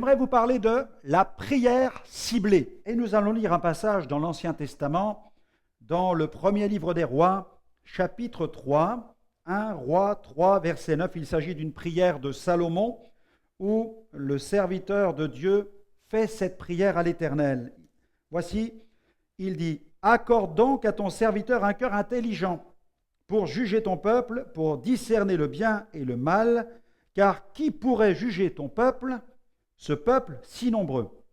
j'aimerais vous parler de la prière ciblée. Et nous allons lire un passage dans l'Ancien Testament, dans le premier livre des Rois, chapitre 3, 1 Roi 3, verset 9. Il s'agit d'une prière de Salomon, où le serviteur de Dieu fait cette prière à l'Éternel. Voici, il dit, « Accorde donc à ton serviteur un cœur intelligent pour juger ton peuple, pour discerner le bien et le mal, car qui pourrait juger ton peuple, ce peuple si nombreux ?»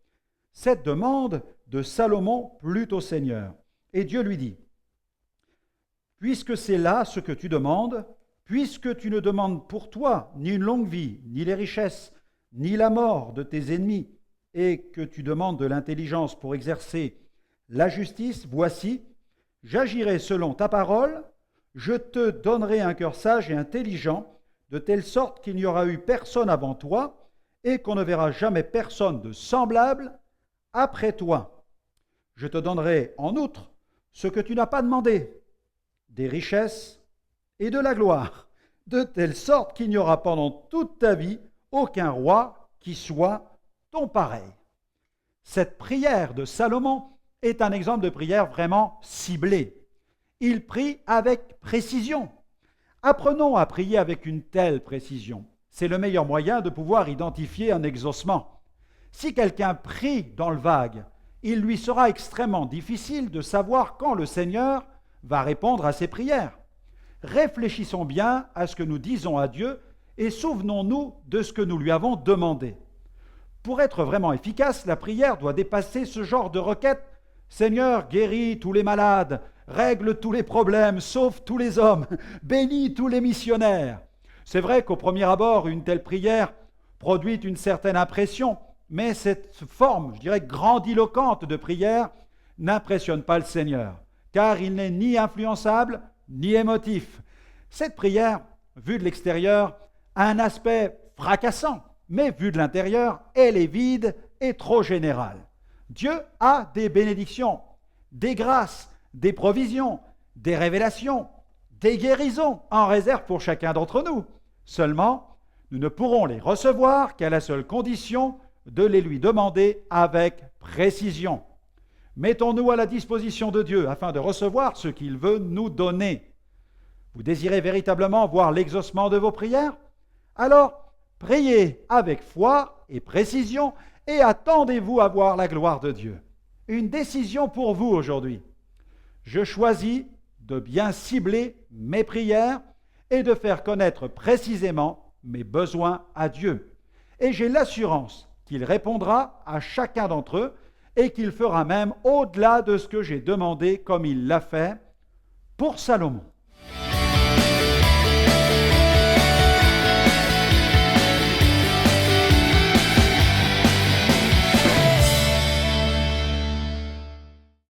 Cette demande de Salomon plut au Seigneur. Et Dieu lui dit, « Puisque c'est là ce que tu demandes, puisque tu ne demandes pour toi ni une longue vie, ni les richesses, ni la mort de tes ennemis, et que tu demandes de l'intelligence pour exercer la justice, voici, j'agirai selon ta parole, je te donnerai un cœur sage et intelligent, de telle sorte qu'il n'y aura eu personne avant toi, et qu'on ne verra jamais personne de semblable après toi. Je te donnerai en outre ce que tu n'as pas demandé, des richesses et de la gloire, de telle sorte qu'il n'y aura pendant toute ta vie aucun roi qui soit ton pareil. » Cette prière de Salomon est un exemple de prière vraiment ciblée. Il prie avec précision. Apprenons à prier avec une telle précision. C'est le meilleur moyen de pouvoir identifier un exaucement. Si quelqu'un prie dans le vague, il lui sera extrêmement difficile de savoir quand le Seigneur va répondre à ses prières. Réfléchissons bien à ce que nous disons à Dieu et souvenons-nous de ce que nous lui avons demandé. Pour être vraiment efficace, la prière doit dépasser ce genre de requête. « Seigneur, guéris tous les malades, règle tous les problèmes, sauve tous les hommes, bénis tous les missionnaires. » C'est vrai qu'au premier abord, une telle prière produit une certaine impression, mais cette forme, je dirais, grandiloquente de prière n'impressionne pas le Seigneur, car il n'est ni influençable, ni émotif. Cette prière, vue de l'extérieur, a un aspect fracassant, mais vue de l'intérieur, elle est vide et trop générale. Dieu a des bénédictions, des grâces, des provisions, des révélations, des guérisons en réserve pour chacun d'entre nous. Seulement, nous ne pourrons les recevoir qu'à la seule condition de les lui demander avec précision. Mettons-nous à la disposition de Dieu afin de recevoir ce qu'il veut nous donner. Vous désirez véritablement voir l'exaucement de vos prières? Alors, priez avec foi et précision et attendez-vous à voir la gloire de Dieu. Une décision pour vous aujourd'hui. Je choisis de bien cibler mes prières et de faire connaître précisément mes besoins à Dieu. Et j'ai l'assurance qu'il répondra à chacun d'entre eux et qu'il fera même au-delà de ce que j'ai demandé comme il l'a fait pour Salomon.